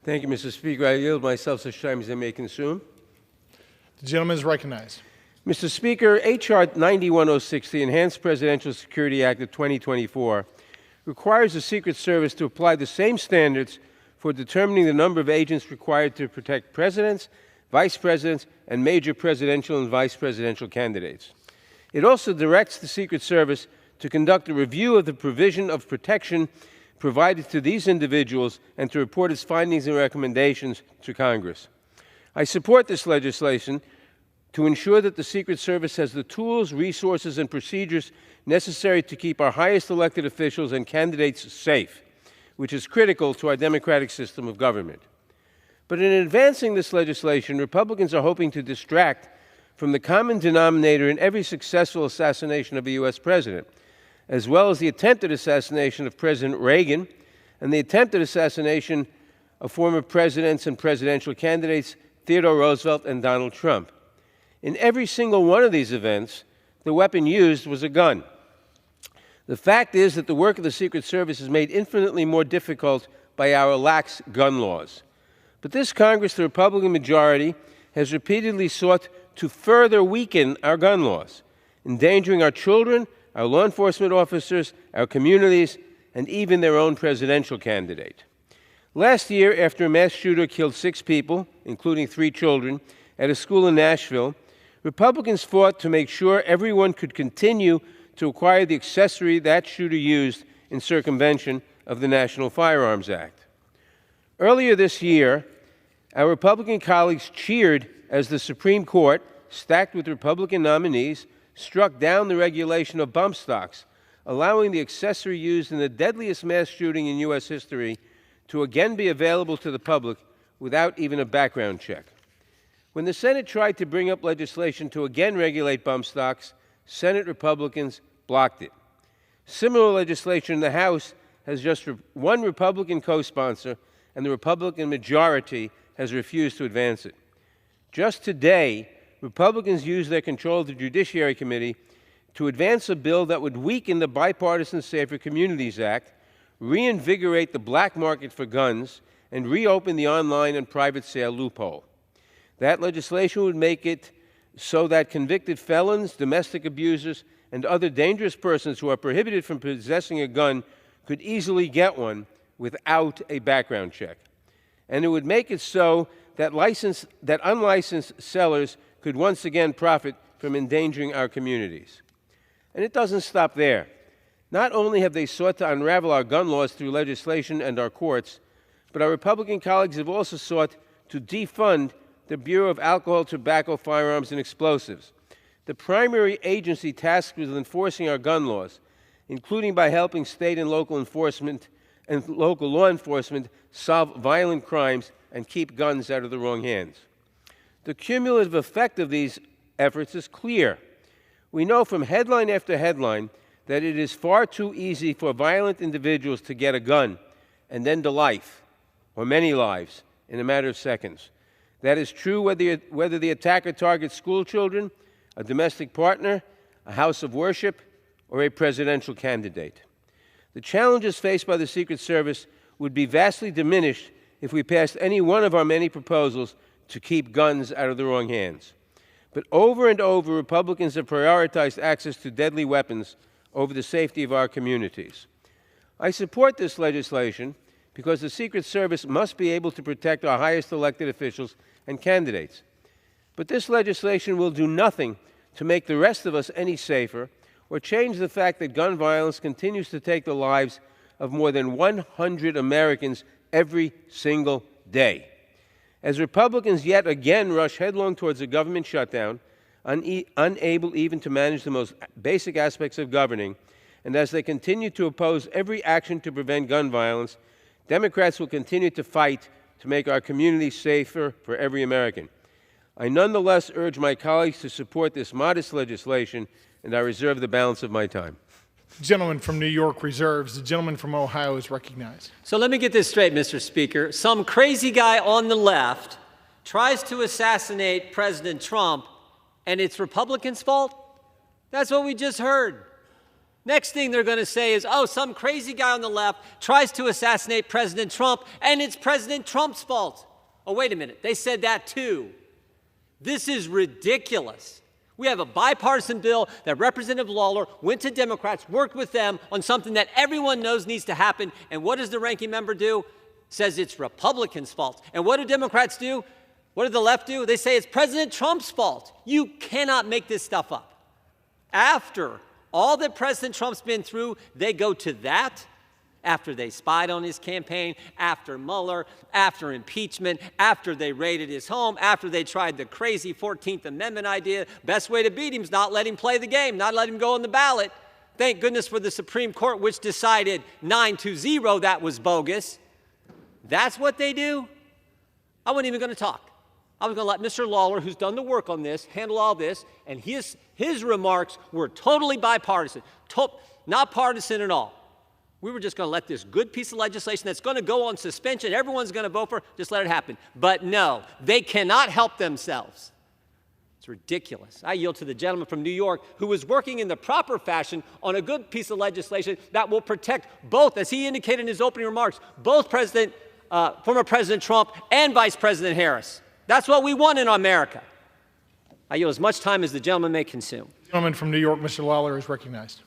Thank you, Mr. Speaker. I yield myself such time as I may consume. The gentleman is recognized. Mr. Speaker, H.R. 9106, the Enhanced Presidential Security Act of 2024, requires the Secret Service to apply the same standards for determining the number of agents required to protect presidents, vice presidents, and major presidential and vice presidential candidates. It also directs the Secret Service to conduct a review of the provision of protection provided to these individuals and to report its findings and recommendations to Congress. I support this legislation to ensure that the Secret Service has the tools, resources, and procedures necessary to keep our highest elected officials and candidates safe, which is critical to our democratic system of government. But in advancing this legislation, Republicans are hoping to distract from the common denominator in every successful assassination of a U.S. president, as well as the attempted assassination of President Reagan and the attempted assassination of former presidents and presidential candidates Theodore Roosevelt and Donald Trump. In every single one of these events, the weapon used was a gun. The fact is that the work of the Secret Service is made infinitely more difficult by our lax gun laws. But this Congress, the Republican majority, has repeatedly sought to further weaken our gun laws, endangering our children, our law enforcement officers, our communities, and even their own presidential candidate. Last year, after a mass shooter killed 6 people, including 3 children, at a school in Nashville, Republicans fought to make sure everyone could continue to acquire the accessory that shooter used in circumvention of the National Firearms Act. Earlier this year, our Republican colleagues cheered as the Supreme Court, stacked with Republican nominees, struck down the regulation of bump stocks, allowing the accessory used in the deadliest mass shooting in U.S. history to again be available to the public without even a background check. When the Senate tried to bring up legislation to again regulate bump stocks, Senate Republicans blocked it. Similar legislation in the House has just one Republican co-sponsor, and the Republican majority has refused to advance it. Just today, Republicans used their control of the Judiciary Committee to advance a bill that would weaken the Bipartisan Safer Communities Act, reinvigorate the black market for guns, and reopen the online and private sale loophole. That legislation would make it so that convicted felons, domestic abusers, and other dangerous persons who are prohibited from possessing a gun could easily get one without a background check. And it would make it so that unlicensed sellers could once again profit from endangering our communities. And it doesn't stop there. Not only have they sought to unravel our gun laws through legislation and our courts, but our Republican colleagues have also sought to defund the Bureau of Alcohol, Tobacco, Firearms, and Explosives, the primary agency tasked with enforcing our gun laws, including by helping state and local enforcement and local law enforcement solve violent crimes and keep guns out of the wrong hands. The cumulative effect of these efforts is clear. We know from headline after headline that it is far too easy for violent individuals to get a gun and end a life, or many lives, in a matter of seconds. That is true whether the attacker targets school children, a domestic partner, a house of worship, or a presidential candidate. The challenges faced by the Secret Service would be vastly diminished if we passed any one of our many proposals to keep guns out of the wrong hands. But over and over, Republicans have prioritized access to deadly weapons over the safety of our communities. I support this legislation because the Secret Service must be able to protect our highest elected officials and candidates. But this legislation will do nothing to make the rest of us any safer or change the fact that gun violence continues to take the lives of more than 100 Americans every single day. As Republicans yet again rush headlong towards a government shutdown, unable even to manage the most basic aspects of governing, and as they continue to oppose every action to prevent gun violence, Democrats will continue to fight to make our communities safer for every American. I nonetheless urge my colleagues to support this modest legislation, and I reserve the balance of my time. The gentleman from New York reserves. The gentleman from Ohio is recognized. So let me get this straight, Mr. Speaker. Some crazy guy on the left tries to assassinate President Trump, and it's Republicans' fault? That's what we just heard. Next thing they're going to say is, oh, some crazy guy on the left tries to assassinate President Trump, and it's President Trump's fault. Oh, wait a minute. They said that too. This is ridiculous. We have a bipartisan bill that Representative Lawler went to Democrats, worked with them on something that everyone knows needs to happen. And what does the ranking member do? Says it's Republicans' fault. And what do Democrats do? What did the left do? They say it's President Trump's fault. You cannot make this stuff up. After all that President Trump's been through, they go to that. After they spied on his campaign, after Mueller, after impeachment, after they raided his home, after they tried the crazy 14th Amendment idea. Best way to beat him is not let him play the game, not let him go on the ballot. Thank goodness for the Supreme Court, which decided 9-0 that was bogus. That's what they do? I wasn't even going to talk. I was going to let Mr. Lawler, who's done the work on this, handle all this, and his remarks were totally bipartisan, not partisan at all. We were just going to let this good piece of legislation that's going to go on suspension, everyone's going to vote for, just let it happen. But no, they cannot help themselves. It's ridiculous. I yield to the gentleman from New York who was working in the proper fashion on a good piece of legislation that will protect both, as he indicated in his opening remarks, both former President Trump and Vice President Harris. That's what we want in America. I yield as much time as the gentleman may consume. The gentleman from New York, Mr. Lawler, is recognized.